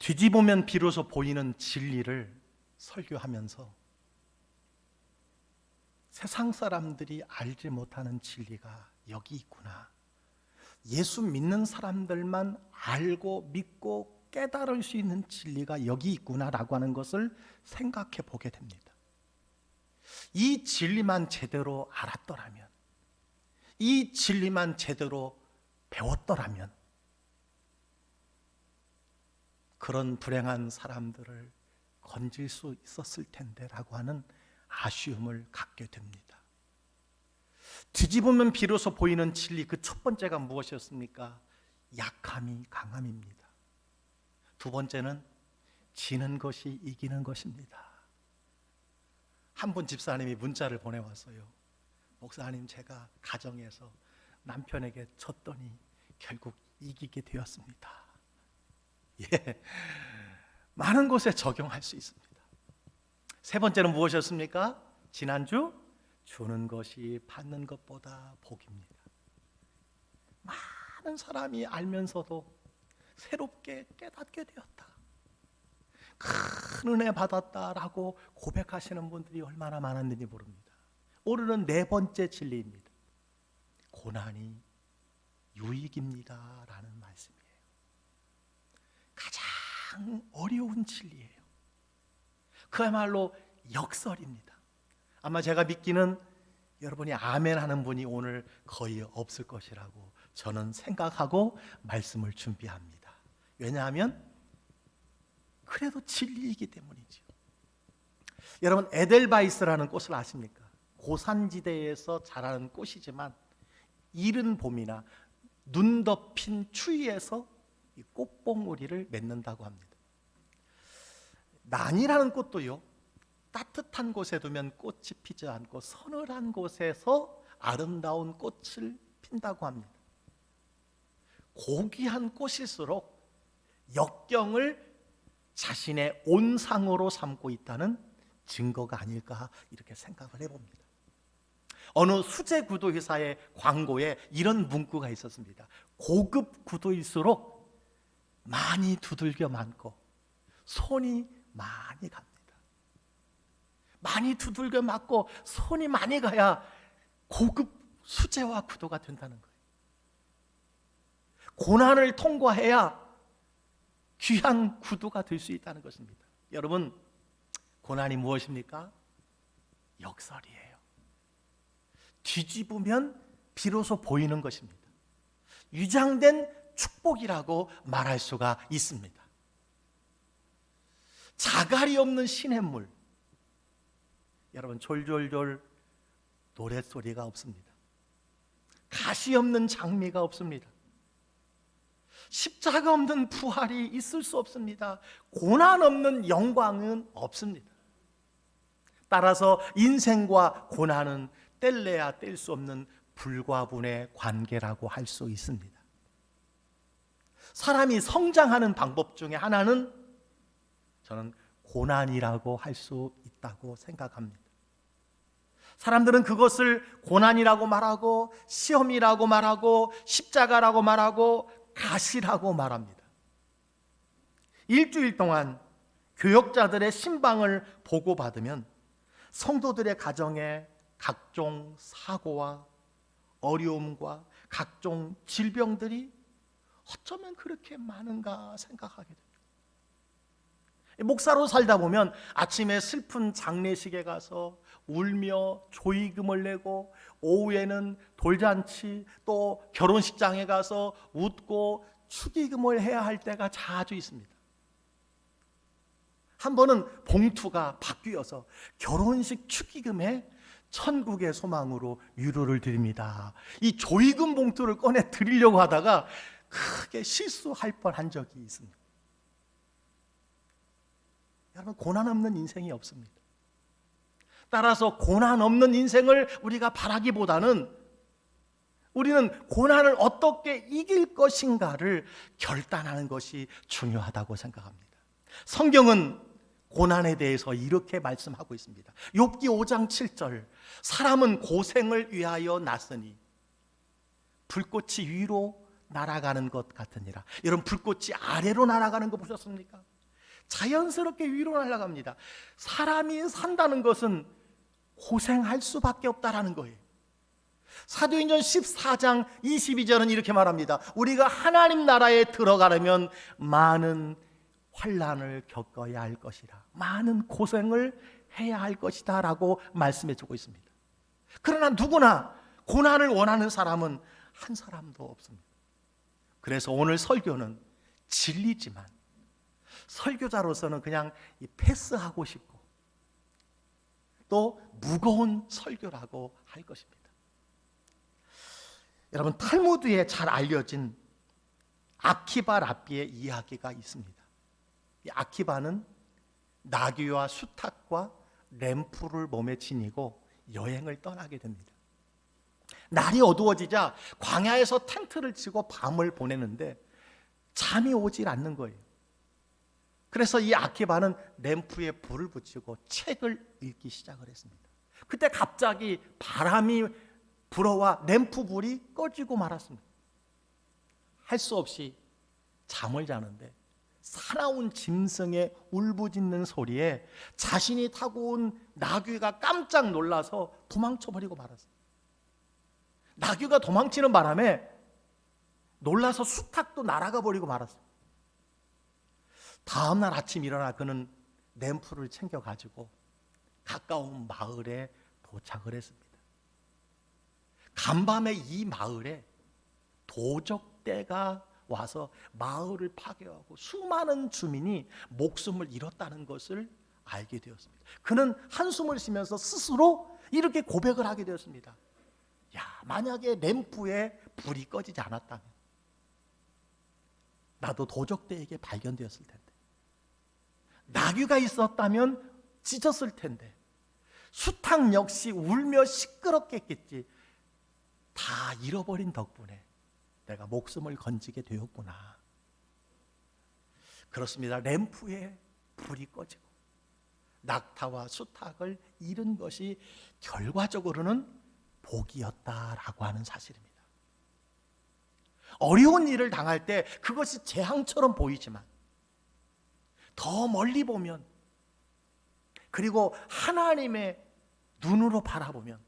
뒤집으면 비로소 보이는 진리를 설교하면서 세상 사람들이 알지 못하는 진리가 여기 있구나, 예수 믿는 사람들만 알고 믿고 깨달을 수 있는 진리가 여기 있구나라고 하는 것을 생각해 보게 됩니다. 이 진리만 제대로 알았더라면, 이 진리만 제대로 배웠더라면 그런 불행한 사람들을 건질 수 있었을 텐데 라고 하는 아쉬움을 갖게 됩니다. 뒤집으면 비로소 보이는 진리, 그 첫 번째가 무엇이었습니까? 약함이 강함입니다. 두 번째는 지는 것이 이기는 것입니다. 한 분 집사님이 문자를 보내왔어요. 목사님, 제가 가정에서 남편에게 졌더니 결국 이기게 되었습니다. 예, 많은 곳에 적용할 수 있습니다. 세 번째는 무엇이었습니까? 지난주 주는 것이 받는 것보다 복입니다. 많은 사람이 알면서도 새롭게 깨닫게 되었다, 큰 은혜 받았다라고 고백하시는 분들이 얼마나 많았는지 모릅니다. 오늘은 네 번째 진리입니다. 고난이 유익입니다 라는 말씀이에요. 가장 어려운 진리예요. 그야말로 역설입니다. 아마 제가 믿기는 여러분이 아멘 하는 분이 오늘 거의 없을 것이라고 저는 생각하고 말씀을 준비합니다. 왜냐하면 그래도 진리이기 때문이죠. 여러분, 에델바이스라는 꽃을 아십니까? 고산지대에서 자라는 꽃이지만 이른 봄이나 눈 덮인 추위에서 이 꽃봉오리를 맺는다고 합니다. 난이라는 꽃도요, 따뜻한 곳에 두면 꽃이 피지 않고 서늘한 곳에서 아름다운 꽃을 핀다고 합니다. 고귀한 꽃일수록 역경을 자신의 온상으로 삼고 있다는 증거가 아닐까, 이렇게 생각을 해봅니다. 어느 수제 구두 회사의 광고에 이런 문구가 있었습니다. 고급 구두일수록 많이 두들겨 맞고 손이 많이 갑니다. 많이 두들겨 맞고 손이 많이 가야 고급 수제화 구두가 된다는 거예요. 고난을 통과해야 귀한 구두가 될 수 있다는 것입니다. 여러분, 고난이 무엇입니까? 역설이에요. 뒤집으면 비로소 보이는 것입니다. 위장된 축복이라고 말할 수가 있습니다. 자갈이 없는 시냇물, 여러분, 졸졸졸 노랫소리가 없습니다. 가시 없는 장미가 없습니다. 십자가 없는 부활이 있을 수 없습니다. 고난 없는 영광은 없습니다. 따라서 인생과 고난은 뗄래야 뗄 수 없는 불과분의 관계라고 할 수 있습니다. 사람이 성장하는 방법 중에 하나는 저는 고난이라고 할 수 있다고 생각합니다. 사람들은 그것을 고난이라고 말하고 시험이라고 말하고 십자가라고 말하고 가시라고 말합니다. 일주일 동안 교역자들의 신방을 보고받으면 성도들의 가정에 각종 사고와 어려움과 각종 질병들이 어쩌면 그렇게 많은가 생각하게 됩니다. 목사로 살다 보면 아침에 슬픈 장례식에 가서 울며 조의금을 내고 오후에는 돌잔치, 또 결혼식장에 가서 웃고 축의금을 해야 할 때가 자주 있습니다. 한 번은 봉투가 바뀌어서 결혼식 축의금에 천국의 소망으로 유로를 드립니다, 이 조의금 봉투를 꺼내 드리려고 하다가 크게 실수할 뻔한 적이 있습니다. 여러분, 고난 없는 인생이 없습니다. 따라서 고난 없는 인생을 우리가 바라기보다는 우리는 고난을 어떻게 이길 것인가를 결단하는 것이 중요하다고 생각합니다. 성경은 고난에 대해서 이렇게 말씀하고 있습니다. 욥기 5장 7절, 사람은 고생을 위하여 났으니 불꽃이 위로 날아가는 것 같으니라. 여러분, 불꽃이 아래로 날아가는 거 보셨습니까? 자연스럽게 위로 날아갑니다. 사람이 산다는 것은 고생할 수밖에 없다라는 거예요. 사도행전 14장 22절은 이렇게 말합니다. 우리가 하나님 나라에 들어가려면 많은 환난을 겪어야 할 것이라, 많은 고생을 해야 할 것이다 라고 말씀해 주고 있습니다. 그러나 누구나 고난을 원하는 사람은 한 사람도 없습니다. 그래서 오늘 설교는 진리지만 설교자로서는 그냥 패스하고 싶고 또 무거운 설교라고 할 것입니다. 여러분, 탈무드에 잘 알려진 아키바 랍비의 이야기가 있습니다. 이 아키바는 나귀와 수탉과 램프를 몸에 지니고 여행을 떠나게 됩니다. 날이 어두워지자 광야에서 텐트를 치고 밤을 보내는데 잠이 오질 않는 거예요. 그래서 이 아키바는 램프에 불을 붙이고 책을 읽기 시작을 했습니다. 그때 갑자기 바람이 불어와 램프 불이 꺼지고 말았습니다. 할 수 없이 잠을 자는데 사나운 짐승의 울부짖는 소리에 자신이 타고 온 나귀가 깜짝 놀라서 도망쳐버리고 말았어요. 나귀가 도망치는 바람에 놀라서 수탉도 날아가 버리고 말았어요. 다음날 아침 일어나 그는 램프를 챙겨가지고 가까운 마을에 도착을 했습니다. 간밤에 이 마을에 도적대가 와서 마을을 파괴하고 수많은 주민이 목숨을 잃었다는 것을 알게 되었습니다. 그는 한숨을 쉬면서 스스로 이렇게 고백을 하게 되었습니다. 야, 만약에 램프에 불이 꺼지지 않았다면 나도 도적대에게 발견되었을 텐데, 나귀가 있었다면 찢었을 텐데, 수탉 역시 울며 시끄럽게 했겠지. 다 잃어버린 덕분에 내가 목숨을 건지게 되었구나. 그렇습니다. 램프에 불이 꺼지고 낙타와 수탉을 잃은 것이 결과적으로는 복이었다라고 하는 사실입니다. 어려운 일을 당할 때 그것이 재앙처럼 보이지만 더 멀리 보면, 그리고 하나님의 눈으로 바라보면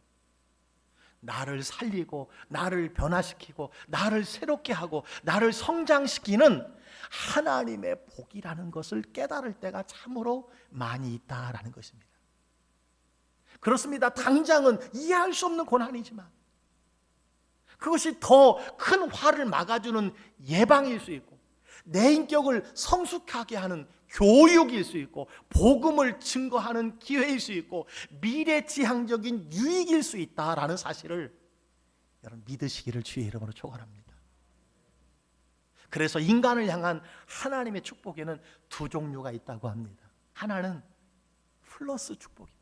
나를 살리고 나를 변화시키고 나를 새롭게 하고 나를 성장시키는 하나님의 복이라는 것을 깨달을 때가 참으로 많이 있다라는 것입니다. 그렇습니다. 당장은 이해할 수 없는 고난이지만 그것이 더 큰 화를 막아주는 예방일 수 있고, 내 인격을 성숙하게 하는 교육일 수 있고, 복음을 증거하는 기회일 수 있고, 미래지향적인 유익일 수 있다라는 사실을 여러분 믿으시기를 주의 이름으로 축원합니다. 그래서 인간을 향한 하나님의 축복에는 두 종류가 있다고 합니다. 하나는 플러스 축복입니다.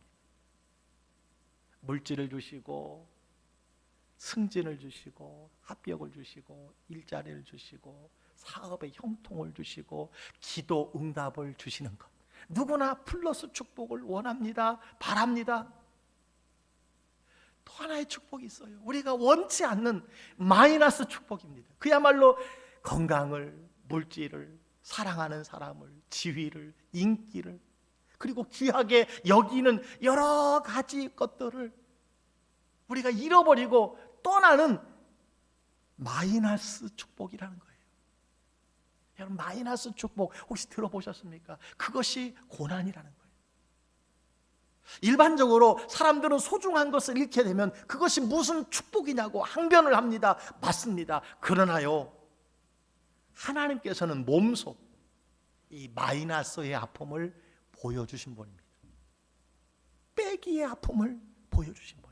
물질을 주시고 승진을 주시고 합격을 주시고 일자리를 주시고 사업의 형통을 주시고 기도 응답을 주시는 것, 누구나 플러스 축복을 원합니다. 바랍니다. 또 하나의 축복이 있어요. 우리가 원치 않는 마이너스 축복입니다. 그야말로 건강을, 물질을, 사랑하는 사람을, 지위를, 인기를, 그리고 귀하게 여기는 여러 가지 것들을 우리가 잃어버리고 떠나는 마이너스 축복이라는 거예요. 여러분, 마이너스 축복 혹시 들어보셨습니까? 그것이 고난이라는 거예요. 일반적으로 사람들은 소중한 것을 잃게 되면 그것이 무슨 축복이냐고 항변을 합니다. 맞습니다. 그러나요, 하나님께서는 몸소 이 마이너스의 아픔을 보여주신 분입니다. 빼기의 아픔을 보여주신 분이에요.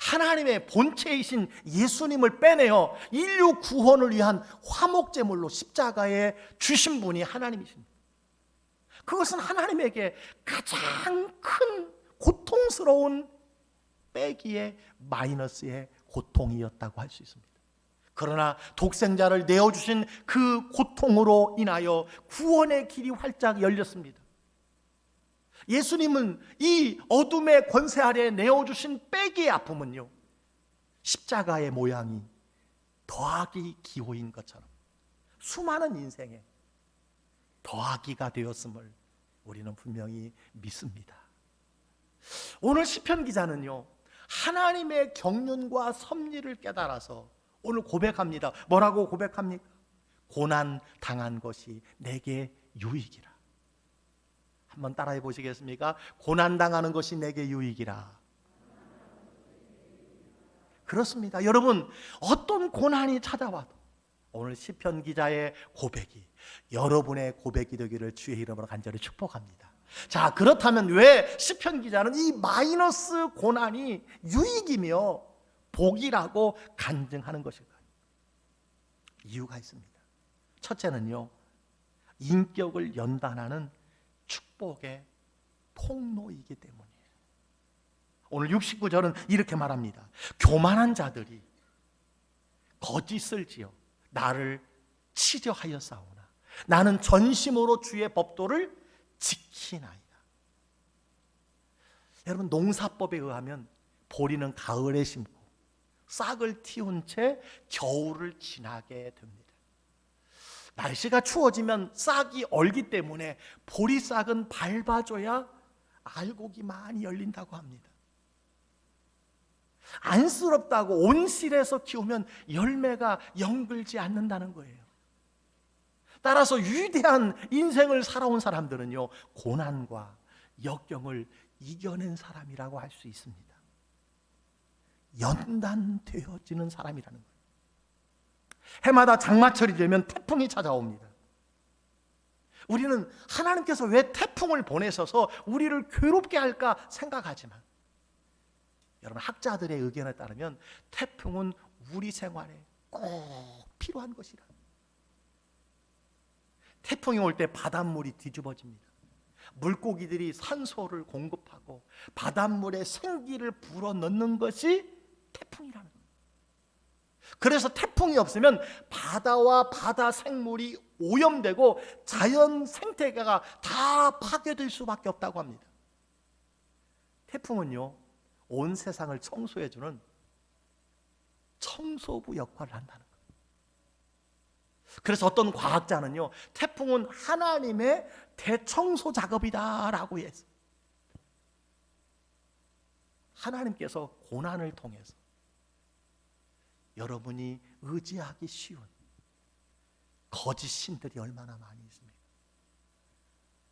하나님의 본체이신 예수님을 빼내어 인류 구원을 위한 화목제물로 십자가에 주신 분이 하나님이십니다. 그것은 하나님에게 가장 큰 고통스러운 빼기의 마이너스의 고통이었다고 할 수 있습니다. 그러나 독생자를 내어주신 그 고통으로 인하여 구원의 길이 활짝 열렸습니다. 예수님은 이 어둠의 권세 아래 내어주신 빼기의 아픔은요, 십자가의 모양이 더하기 기호인 것처럼 수많은 인생에 더하기가 되었음을 우리는 분명히 믿습니다. 오늘 시편 기자는요, 하나님의 경륜과 섭리를 깨달아서 오늘 고백합니다. 뭐라고 고백합니까? 고난 당한 것이 내게 유익이라. 한번 따라해 보시겠습니까? 고난 당하는 것이 내게 유익이라. 그렇습니다. 여러분, 어떤 고난이 찾아와도 오늘 시편 기자의 고백이 여러분의 고백이 되기를 주의 이름으로 간절히 축복합니다. 자, 그렇다면 왜 시편 기자는 이 마이너스 고난이 유익이며 복이라고 간증하는 것일까요? 이유가 있습니다. 첫째는요, 인격을 연단하는 축복의 통로이기 때문이에요. 오늘 69절은 이렇게 말합니다. 교만한 자들이 거짓을 지어 나를 치려하였사오나 나는 전심으로 주의 법도를 지키나이다. 여러분, 농사법에 의하면 보리는 가을에 심고 싹을 틔운 채 겨울을 지나게 됩니다. 날씨가 추워지면 싹이 얼기 때문에 보리싹은 밟아줘야 알곡이 많이 열린다고 합니다. 안쓰럽다고 온실에서 키우면 열매가 연글지 않는다는 거예요. 따라서 위대한 인생을 살아온 사람들은요, 고난과 역경을 이겨낸 사람이라고 할 수 있습니다. 연단되어지는 사람이라는 거예요. 해마다 장마철이 되면 태풍이 찾아옵니다. 우리는 하나님께서 왜 태풍을 보내셔서 우리를 괴롭게 할까 생각하지만, 여러분, 학자들의 의견에 따르면 태풍은 우리 생활에 꼭 필요한 것이라. 태풍이 올 때 바닷물이 뒤집어집니다. 물고기들이 산소를 공급하고 바닷물에 생기를 불어넣는 것이 태풍이라는 거예요. 그래서 태풍이 없으면 바다와 바다 생물이 오염되고 자연 생태계가 다 파괴될 수밖에 없다고 합니다. 태풍은요, 온 세상을 청소해주는 청소부 역할을 한다는 거예요. 그래서 어떤 과학자는요, 태풍은 하나님의 대청소 작업이다라고 했어요. 하나님께서 고난을 통해서 여러분이 의지하기 쉬운 거짓 신들이 얼마나 많이 있습니까?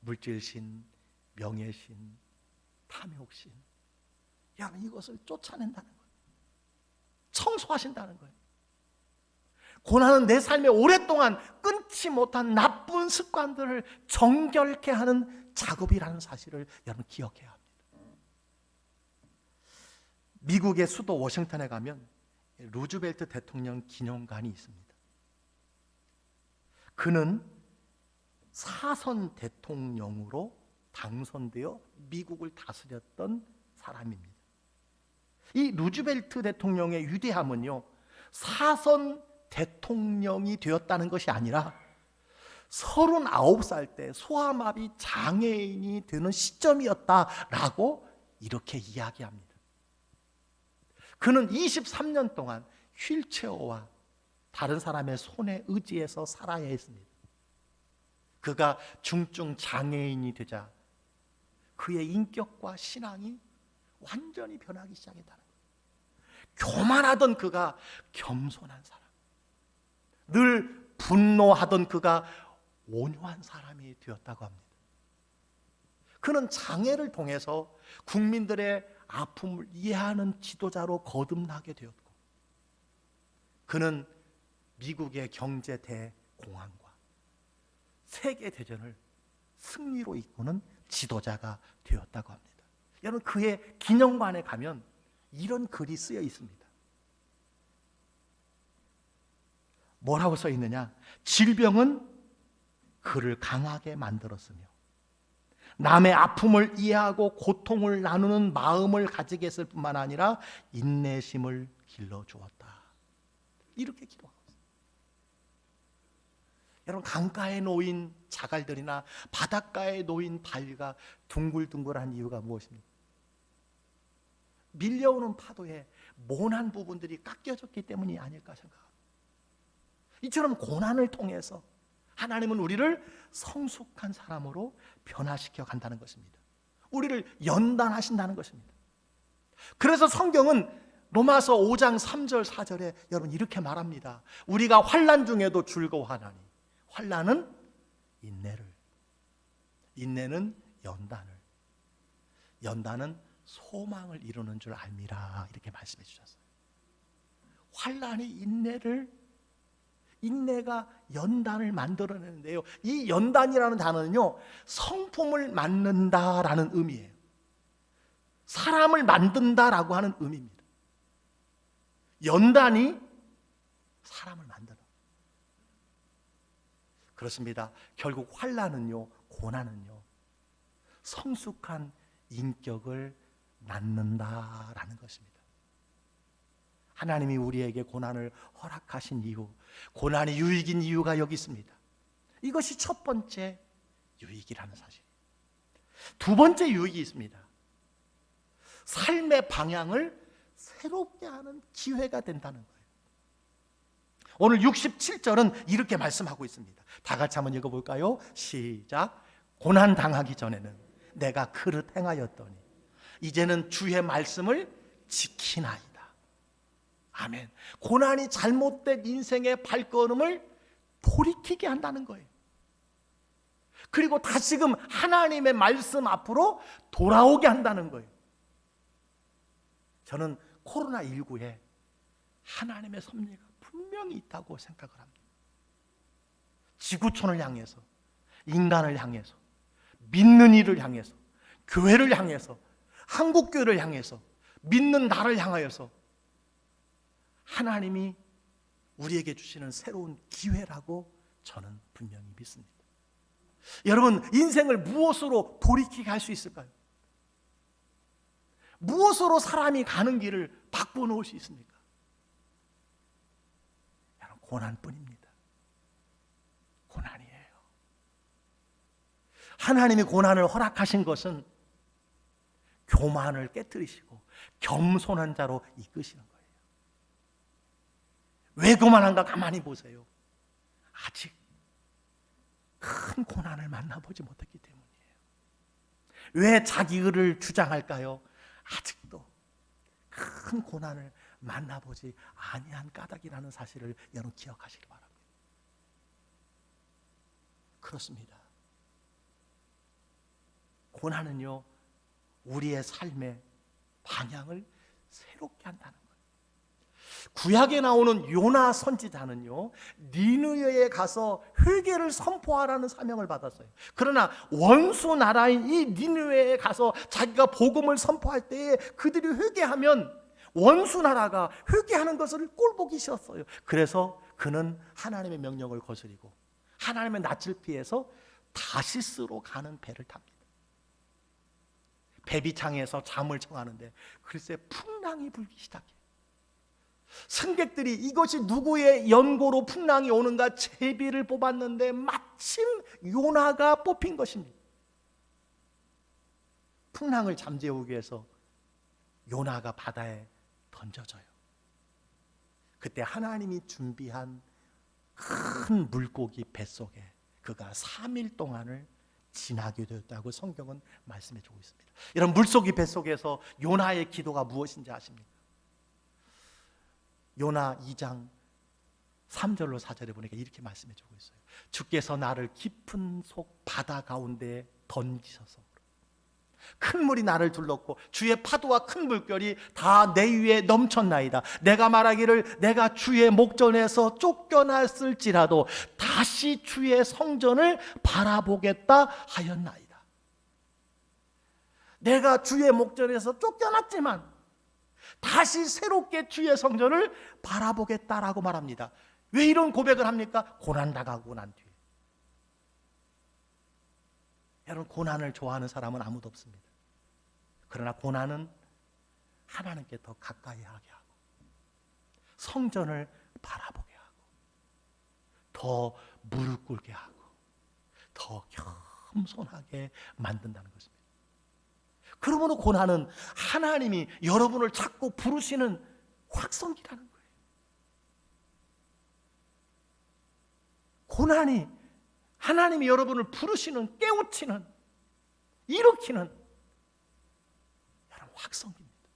물질신, 명예신, 탐욕신. 여러분, 이것을 쫓아낸다는 거예요. 청소하신다는 거예요. 고난은 내 삶에 오랫동안 끊지 못한 나쁜 습관들을 정결케 하는 작업이라는 사실을 여러분 기억해야 합니다. 미국의 수도 워싱턴에 가면 루즈벨트 대통령 기념관이 있습니다. 그는 4선 대통령으로 당선되어 미국을 다스렸던 사람입니다. 이 루즈벨트 대통령의 위대함은요, 4선 대통령이 되었다는 것이 아니라 39살 때 소아마비 장애인이 되는 시점이었다라고 이렇게 이야기합니다. 그는 23년 동안 휠체어와 다른 사람의 손에 의지해서 살아야 했습니다. 그가 중증 장애인이 되자 그의 인격과 신앙이 완전히 변하기 시작했다는 거예요. 교만하던 그가 겸손한 사람, 늘 분노하던 그가 온유한 사람이 되었다고 합니다. 그는 장애를 통해서 국민들의 아픔을 이해하는 지도자로 거듭나게 되었고, 그는 미국의 경제 대공황과 세계 대전을 승리로 이끄는 지도자가 되었다고 합니다. 여러분, 그의 기념관에 가면 이런 글이 쓰여 있습니다. 뭐라고 써 있느냐? 질병은 그를 강하게 만들었으며 남의 아픔을 이해하고 고통을 나누는 마음을 가지게 했을 뿐만 아니라 인내심을 길러주었다. 이렇게 기도하고 있어요. 여러분, 강가에 놓인 자갈들이나 바닷가에 놓인 바위가 둥글둥글한 이유가 무엇입니까? 밀려오는 파도에 모난 부분들이 깎여졌기 때문이 아닐까 생각합니다. 이처럼 고난을 통해서 하나님은 우리를 성숙한 사람으로 변화시켜 간다는 것입니다. 우리를 연단하신다는 것입니다. 그래서 성경은 로마서 5장 3절 4절에 여러분 이렇게 말합니다. 우리가 환난 중에도 즐거워하나니 환난은 인내를, 인내는 연단을, 연단은 소망을 이루는 줄 알미라, 이렇게 말씀해 주셨어요. 환난이 인내가 연단을 만들어내는데요, 이 연단이라는 단어는요 성품을 만든다라는 의미예요. 사람을 만든다라고 하는 의미입니다. 연단이 사람을 만들어. 그렇습니다. 결국 환난은요, 고난은요 성숙한 인격을 낳는다라는 것입니다. 하나님이 우리에게 고난을 허락하신 이유, 고난이 유익인 이유가 여기 있습니다. 이것이 첫 번째 유익이라는 사실. 두 번째 유익이 있습니다. 삶의 방향을 새롭게 하는 기회가 된다는 거예요. 오늘 67절은 이렇게 말씀하고 있습니다. 다 같이 한번 읽어볼까요? 시작. 고난 당하기 전에는 내가 그릇 행하였더니 이제는 주의 말씀을 지키나이다. 아멘. 고난이 잘못된 인생의 발걸음을 돌이키게 한다는 거예요. 그리고 다시금 하나님의 말씀 앞으로 돌아오게 한다는 거예요. 저는 코로나19에 하나님의 섭리가 분명히 있다고 생각을 합니다. 지구촌을 향해서, 인간을 향해서, 믿는 이를 향해서, 교회를 향해서, 한국교회를 향해서, 믿는 나를 향하여서 하나님이 우리에게 주시는 새로운 기회라고 저는 분명히 믿습니다. 여러분, 인생을 무엇으로 돌이키게 할 수 있을까요? 무엇으로 사람이 가는 길을 바꿔놓을 수 있습니까? 여러분, 고난뿐입니다. 고난이에요. 하나님이 고난을 허락하신 것은 교만을 깨뜨리시고 겸손한 자로 이끄시는 거예요. 왜 교만한가 가만히 보세요. 아직 큰 고난을 만나보지 못했기 때문이에요. 왜 자기 의를 주장할까요? 아직도 큰 고난을 만나보지 아니한 까닭이라는 사실을 여러분 기억하시기 바랍니다. 그렇습니다. 고난은요, 우리의 삶의 방향을 새롭게 한다는 거예요. 구약에 나오는 요나 선지자는요, 니느웨에 가서 회개를 선포하라는 사명을 받았어요. 그러나 원수 나라인 이 니느웨에 가서 자기가 복음을 선포할 때에 그들이 회개하면 원수 나라가 회개하는 것을 꼴보기 싫었어요. 그래서 그는 하나님의 명령을 거스리고 하나님의 낯을 피해서 다시스로 가는 배를 탑니다. 배비창에서 잠을 청하는데 글쎄 풍랑이 불기 시작해요. 승객들이 이것이 누구의 연고로 풍랑이 오는가 제비를 뽑았는데 마침 요나가 뽑힌 것입니다. 풍랑을 잠재우기 위해서 요나가 바다에 던져져요. 그때 하나님이 준비한 큰 물고기 뱃속에 그가 3일 동안을 지나게 되었다고 성경은 말씀해 주고 있습니다. 이런 물고기 뱃속에서 요나의 기도가 무엇인지 아십니까? 요나 2장 3절로 4절에 보니까 이렇게 말씀해 주고 있어요. 주께서 나를 깊은 속 바다 가운데에 던지셔서 큰 물이 나를 둘렀고 주의 파도와 큰 물결이 다 내 위에 넘쳤나이다. 내가 말하기를 내가 주의 목전에서 쫓겨났을지라도 다시 주의 성전을 바라보겠다 하였나이다. 내가 주의 목전에서 쫓겨났지만 다시 새롭게 주의 성전을 바라보겠다라고 말합니다. 왜 이런 고백을 합니까? 고난 당하고 난 뒤에. 여러분, 고난을 좋아하는 사람은 아무도 없습니다. 그러나 고난은 하나님께 더 가까이 하게 하고 성전을 바라보게 하고 더 무릎 꿇게 하고 더 겸손하게 만든다는 것입니다. 그러므로 고난은 하나님이 여러분을 자꾸 부르시는 확성기라는 거예요. 고난이 하나님이 여러분을 부르시는, 깨우치는, 일으키는 여러분 확성기입니다.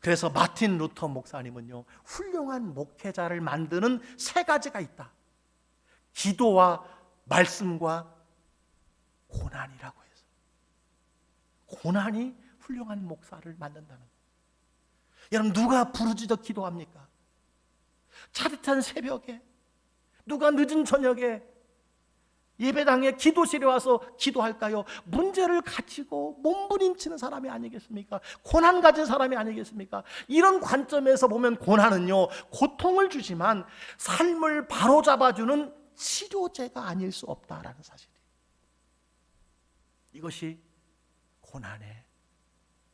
그래서 마틴 루터 목사님은요, 훌륭한 목회자를 만드는 세 가지가 있다. 기도와 말씀과 고난이라고 해서, 고난이 훌륭한 목사를 만든다는 거예요. 여러분, 누가 부르짖어 기도합니까? 차디찬 새벽에, 누가 늦은 저녁에 예배당에 기도실에 와서 기도할까요? 문제를 가지고 몸부림치는 사람이 아니겠습니까? 고난 가진 사람이 아니겠습니까? 이런 관점에서 보면 고난은요, 고통을 주지만 삶을 바로잡아주는 치료제가 아닐 수 없다라는 사실이에요. 이것이 고난의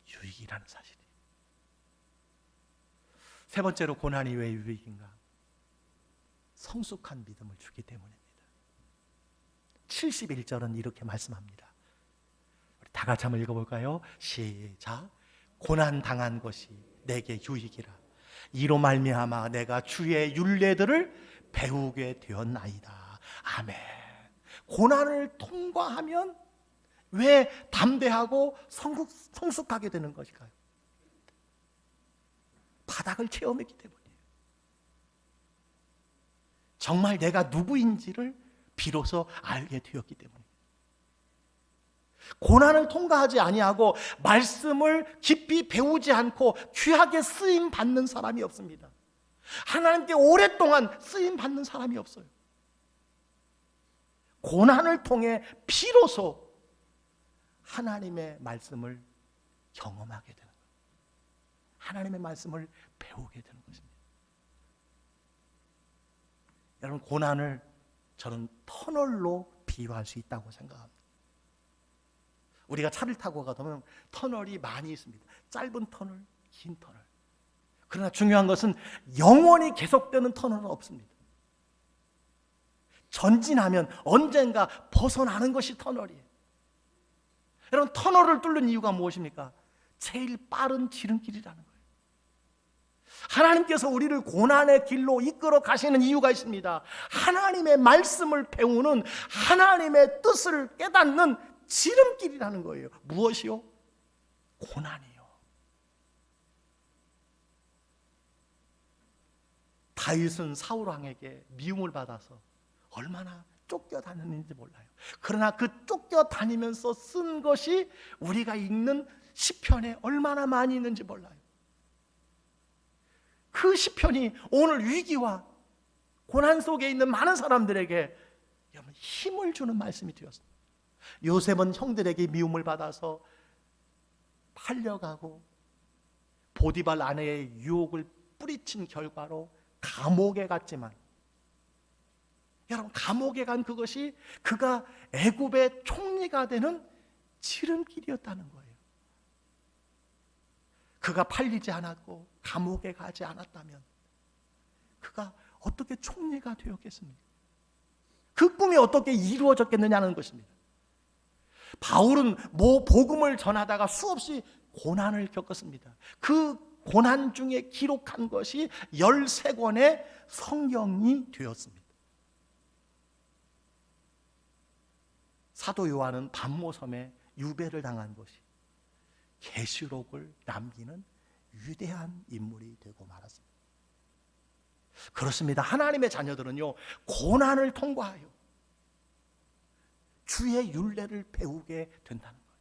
유익이라는 사실이에요. 세 번째로 고난이 왜 유익인가? 성숙한 믿음을 주기 때문입니다. 71절은 이렇게 말씀합니다. 우리 다 같이 한번 읽어볼까요? 시작. 고난 당한 것이 내게 유익이라. 이로 말미암아 내가 주의 율례들을 배우게 되었나이다. 아멘. 고난을 통과하면 왜 담대하고 성숙하게 되는 것일까요? 바닥을 체험했기 때문이에요. 정말 내가 누구인지를 비로소 알게 되었기 때문입니다. 고난을 통과하지 아니하고 말씀을 깊이 배우지 않고 귀하게 쓰임 받는 사람이 없습니다. 하나님께 오랫동안 쓰임 받는 사람이 없어요. 고난을 통해 비로소 하나님의 말씀을 경험하게 되는 거예요. 하나님의 말씀을 배우게 되는 것입니다. 여러분, 고난을 저는 터널로 비유할 수 있다고 생각합니다. 우리가 차를 타고 가면 터널이 많이 있습니다. 짧은 터널, 긴 터널. 그러나 중요한 것은 영원히 계속되는 터널은 없습니다. 전진하면 언젠가 벗어나는 것이 터널이에요. 여러분, 터널을 뚫는 이유가 무엇입니까? 제일 빠른 지름길이라는 거예요. 하나님께서 우리를 고난의 길로 이끌어 가시는 이유가 있습니다. 하나님의 말씀을 배우는, 하나님의 뜻을 깨닫는 지름길이라는 거예요. 무엇이요? 고난이요. 다윗은 사울 왕에게 미움을 받아서 얼마나 쫓겨다녔는지 몰라요. 그러나 그 쫓겨다니면서 쓴 것이 우리가 읽는 시편에 얼마나 많이 있는지 몰라요. 그 시편이 오늘 위기와 고난 속에 있는 많은 사람들에게 힘을 주는 말씀이 되었습니다. 요셉은 형들에게 미움을 받아서 팔려가고 보디발 아내의 유혹을 뿌리친 결과로 감옥에 갔지만, 여러분, 감옥에 간 그것이 그가 애굽의 총리가 되는 지름길이었다는 거예요. 그가 팔리지 않았고 감옥에 가지 않았다면 그가 어떻게 총리가 되었겠습니까? 그 꿈이 어떻게 이루어졌겠느냐는 것입니다. 바울은 복음을 전하다가 수없이 고난을 겪었습니다. 그 고난 중에 기록한 것이 13권의 성경이 되었습니다. 사도 요한은 반모섬에 유배를 당한 것이 계시록을 남기는 위대한 인물이 되고 말았습니다. 그렇습니다. 하나님의 자녀들은요, 고난을 통과하여 주의 율례를 배우게 된다는 거예요.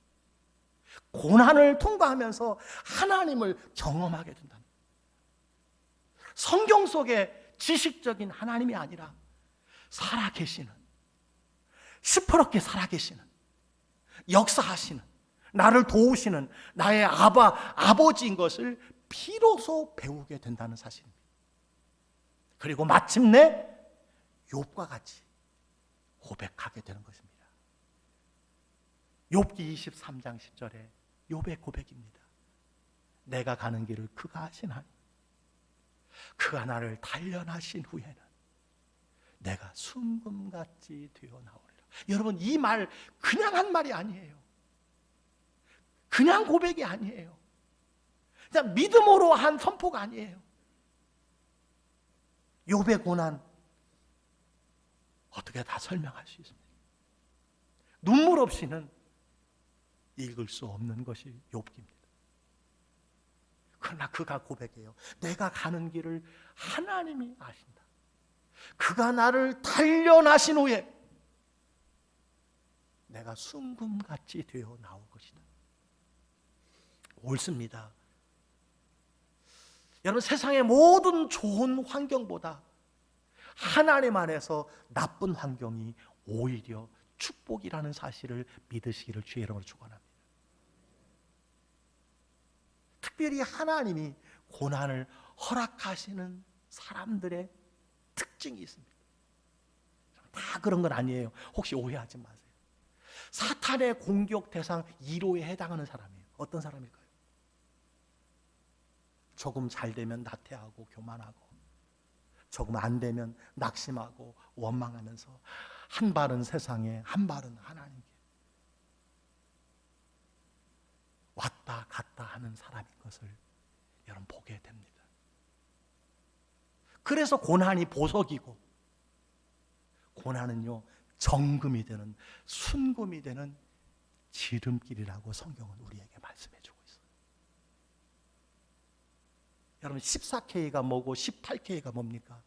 고난을 통과하면서 하나님을 경험하게 된다는 거예요. 성경 속에 지식적인 하나님이 아니라 살아계시는, 시퍼렇게 살아계시는, 역사하시는, 나를 도우시는 나의 아버지인 것을 비로소 배우게 된다는 사실입니다. 그리고 마침내 욥과 같이 고백하게 되는 것입니다. 욥기 23장 10절에 욥의 고백입니다. 내가 가는 길을 그가 아시나니 그가 나를 단련하신 후에는 내가 순금같이 되어 나오리라. 여러분, 이 말 그냥 한 말이 아니에요. 그냥 고백이 아니에요. 그냥 믿음으로 한 선포가 아니에요. 욥의 고난 어떻게 다 설명할 수 있습니까? 눈물 없이는 읽을 수 없는 것이 욥기입니다. 그러나 그가 고백해요. 내가 가는 길을 하나님이 아신다. 그가 나를 단련하신 후에 내가 순금같이 되어 나올 것이다. 옳습니다. 여러분, 세상의 모든 좋은 환경보다 하나님 안에서 나쁜 환경이 오히려 축복이라는 사실을 믿으시기를 주의 이름으로 축원합니다. 특별히 하나님이 고난을 허락하시는 사람들의 특징이 있습니다. 다 그런 건 아니에요. 혹시 오해하지 마세요. 사탄의 공격 대상 1호에 해당하는 사람이에요. 어떤 사람일까요? 조금 잘 되면 나태하고 교만하고, 조금 안 되면 낙심하고 원망하면서 한 발은 세상에, 한 발은 하나님께 왔다 갔다 하는 사람인 것을 여러분 보게 됩니다. 그래서 고난이 보석이고, 고난은요 정금이 되는, 순금이 되는 지름길이라고 성경은 우리에게 말씀해 주고 있어요. 여러분, 14K가 뭐고 18K가 뭡니까?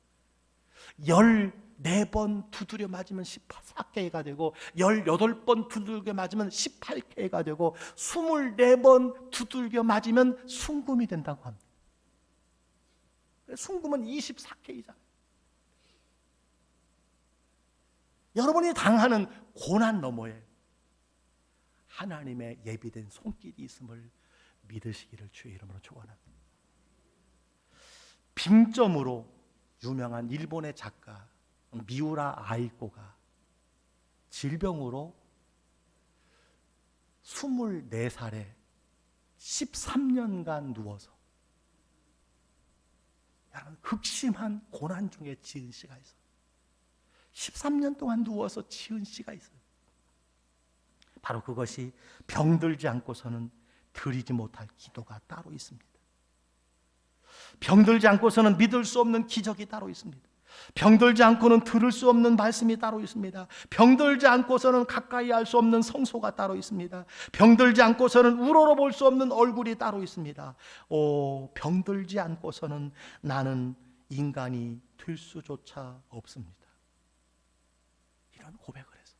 14번 두드려 맞으면 14K가 되고, 18번 두들겨 맞으면 18K가 되고, 24번 두들겨 맞으면 순금이 된다고 합니다. 순금은 24K잖아요. 여러분이 당하는 고난 너머에 하나님의 예비된 손길이 있음을 믿으시기를 주의 이름으로 축원합니다. 빙점으로 유명한 일본의 작가 미우라 아이코가 질병으로 24살에 13년간 누워서, 여러분, 극심한 고난 중에 지은 시가 있어요. 13년 동안 누워서 지은 시가 있어요. 바로 그것이 병들지 않고서는 드리지 못할 기도가 따로 있습니다. 병들지 않고서는 믿을 수 없는 기적이 따로 있습니다. 병들지 않고는 들을 수 없는 말씀이 따로 있습니다. 병들지 않고서는 가까이 할 수 없는 성소가 따로 있습니다. 병들지 않고서는 우러러볼 수 없는 얼굴이 따로 있습니다. 병들지 않고서는 나는 인간이 될 수조차 없습니다. 이런 고백을 해서,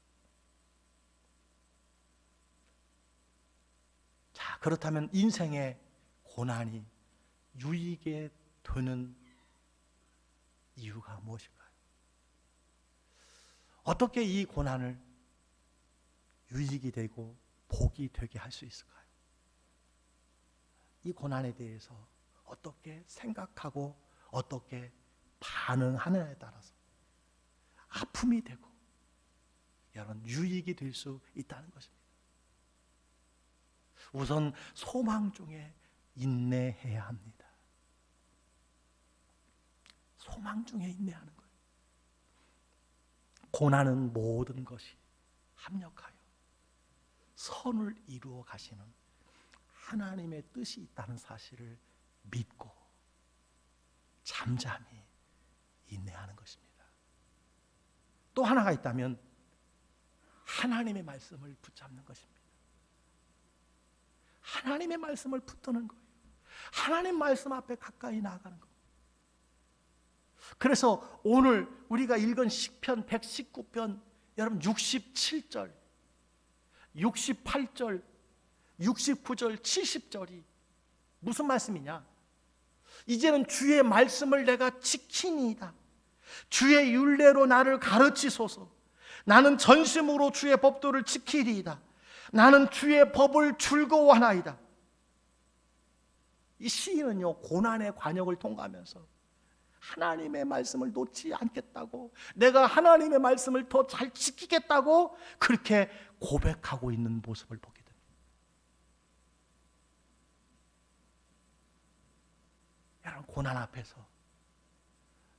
자, 그렇다면 인생의 고난이 유익에 되는 이유가 무엇일까요? 어떻게 이 고난을 유익이 되고 복이 되게 할 수 있을까요? 이 고난에 대해서 어떻게 생각하고 어떻게 반응하느냐에 따라서 아픔이 되고 여러분 유익이 될 수 있다는 것입니다. 우선 소망 중에 인내해야 합니다. 소망 중에 인내하는 거예요. 고난은 모든 것이 합력하여 선을 이루어 가시는 하나님의 뜻이 있다는 사실을 믿고 잠잠히 인내하는 것입니다. 또 하나가 있다면 하나님의 말씀을 붙잡는 것입니다. 하나님의 말씀을 붙드는 거예요. 하나님 말씀 앞에 가까이 나아가는 거예요. 그래서 오늘 우리가 읽은 시편 119편, 여러분 67절, 68절, 69절, 70절이 무슨 말씀이냐? 이제는 주의 말씀을 내가 지키니이다. 주의 율례로 나를 가르치소서. 나는 전심으로 주의 법도를 지키리이다. 나는 주의 법을 즐거워하나이다. 이 시인은요, 고난의 관역을 통과하면서 하나님의 말씀을 놓지 않겠다고, 내가 하나님의 말씀을 더 잘 지키겠다고 그렇게 고백하고 있는 모습을 보게 됩니다. 여러분, 고난 앞에서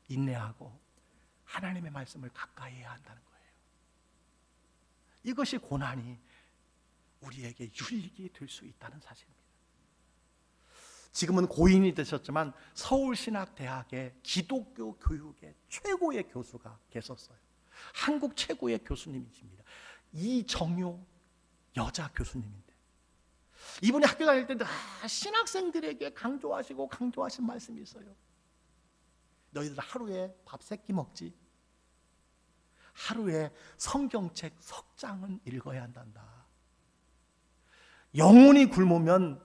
인내하고 하나님의 말씀을 가까이 해야 한다는 거예요. 이것이 고난이 우리에게 유익이 될 수 있다는 사실입니다. 지금은 고인이 되셨지만 서울신학대학의 기독교 교육의 최고의 교수가 계셨어요. 한국 최고의 교수님이십니다. 이정효 여자 교수님인데 이분이 학교 다닐 때 신학생들에게 강조하신 말씀이 있어요. 너희들 하루에 밥 3끼 먹지? 하루에 성경책 석 장은 읽어야 한단다. 영혼이 굶으면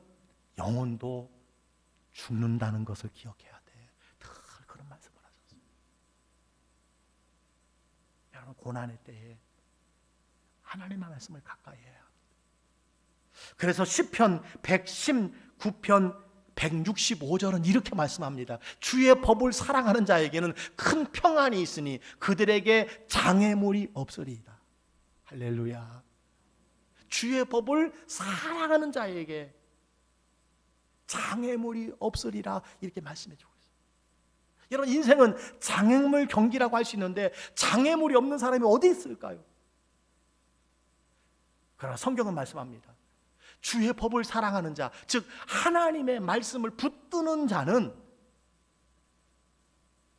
영혼도 죽는다는 것을 기억해야 돼. 늘 그런 말씀을 하셨어요. 여러분, 고난의 때에 하나님의 말씀을 가까이 해야 합니다. 그래서 시편 119편 165절은 이렇게 말씀합니다. 주의 법을 사랑하는 자에게는 큰 평안이 있으니 그들에게 장애물이 없으리이다. 할렐루야. 주의 법을 사랑하는 자에게 장애물이 없으리라 이렇게 말씀해 주고 있어요. 여러분, 인생은 장애물 경기라고 할 수 있는데 장애물이 없는 사람이 어디 있을까요? 그러나 성경은 말씀합니다. 주의 법을 사랑하는 자, 즉 하나님의 말씀을 붙드는 자는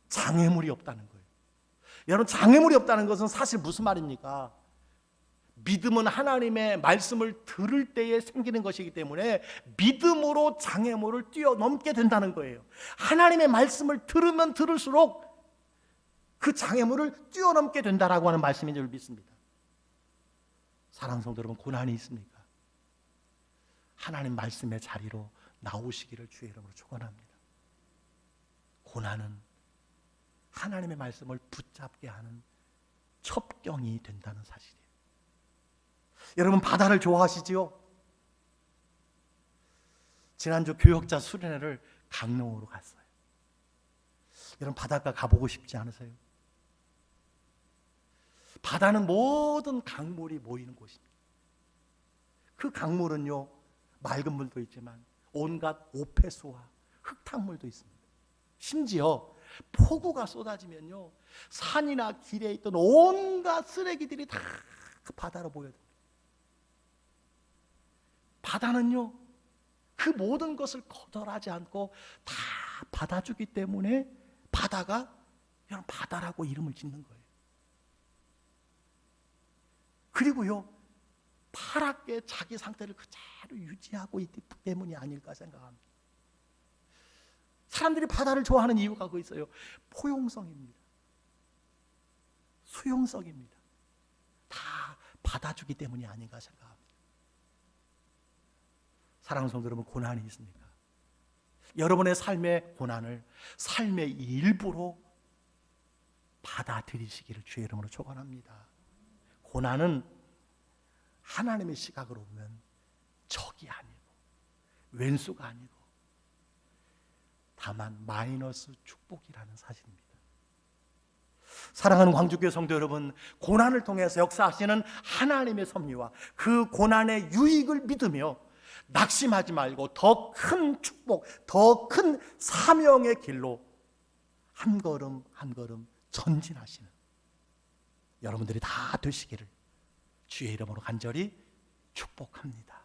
장애물이 없다는 거예요. 여러분, 장애물이 없다는 것은 사실 무슨 말입니까? 믿음은 하나님의 말씀을 들을 때에 생기는 것이기 때문에 믿음으로 장애물을 뛰어넘게 된다는 거예요. 하나님의 말씀을 들으면 들을수록 그 장애물을 뛰어넘게 된다라고 하는 말씀인 줄 믿습니다. 사랑하는 성도 여러분, 고난이 있습니까? 하나님 말씀의 자리로 나오시기를 주의 이름으로 축원합니다. 고난은 하나님의 말씀을 붙잡게 하는 첩경이 된다는 사실이에요. 여러분, 바다를 좋아하시지요? 지난주 교역자 수련회를 강릉으로 갔어요. 여러분, 바닷가 가보고 싶지 않으세요? 바다는 모든 강물이 모이는 곳입니다. 그 강물은요, 맑은 물도 있지만 온갖 오폐수와 흙탕물도 있습니다. 심지어 폭우가 쏟아지면요, 산이나 길에 있던 온갖 쓰레기들이 다 그 바다로 모여듭니다. 바다는요, 그 모든 것을 거절하지 않고 다 받아주기 때문에 바다가 여러분 바다라고 이름을 짓는 거예요. 그리고요, 파랗게 자기 상태를 그대로 유지하고 있기 때문이 아닐까 생각합니다. 사람들이 바다를 좋아하는 이유가 그거 있어요. 포용성입니다. 수용성입니다. 다 받아주기 때문이 아닌가 생각합니다. 사랑하는 성도 여러분, 고난이 있습니까? 여러분의 삶의 고난을 삶의 일부로 받아들이시기를 주의 이름으로 축원합니다. 고난은 하나님의 시각으로 보면 적이 아니고 왼수가 아니고 다만 마이너스 축복이라는 사실입니다. 사랑하는 광주교회 성도 여러분, 고난을 통해서 역사하시는 하나님의 섭리와 그 고난의 유익을 믿으며 낙심하지 말고 더 큰 축복, 더 큰 사명의 길로 한 걸음 한 걸음 전진하시는 여러분들이 다 되시기를 주의 이름으로 간절히 축복합니다.